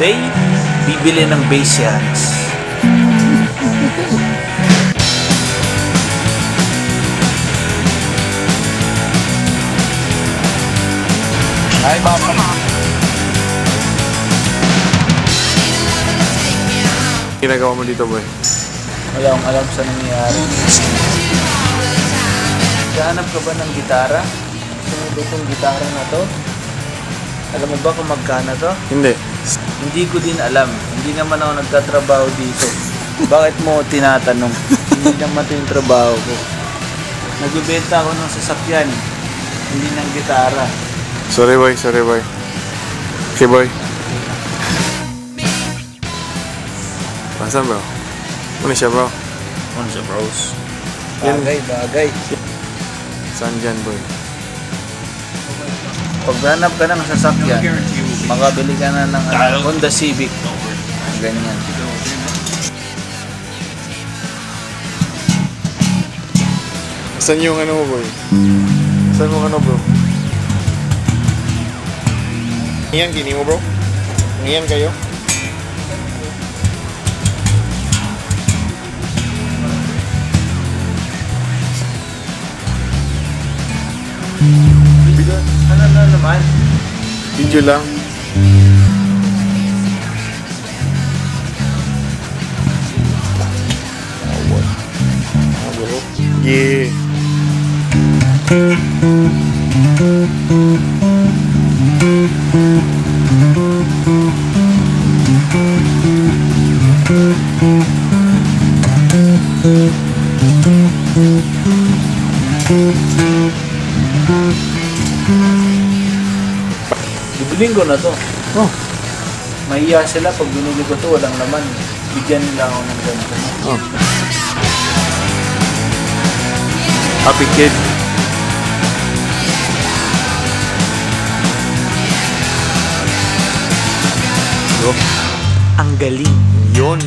today, bibili ng bass hands. Ay, baka. Ginagawa mo dito, boy? Wala akong alam sa nangyayari. Kahanap ka ba ng gitara? Gusto mo ba itong gitara na to? Alam mo ba kung magkano to? Hindi. Hindi ko din alam. Hindi naman ako nagtatrabaho dito. Bakit mo tinatanong? Hindi naman ito yung trabaho ko. Nagbibenta ako ng sasakyan. Hindi ng gitara. Sorry, boy. Sorry, boy. Okay, boy. Pasan, bro? Ano siya, bro? Ano siya, bros? Yan. Bagay. Saan dyan, boy? Pag hanap ka ng sasakyan, makabili ka na ng Honda Civic. Ganyan. Saan yung ano mo, boy? Saan mo ano, bro? Ngayon, gini mo, bro? Ngayon kayo? Ano na naman? Video lang. Yeah. Bibiling ko na to. Oh. Mahiya sila pag binili ko to, walang laman. Bigyan nila ako ng ganito. Oh. Happy kid. Ang galing. Yun.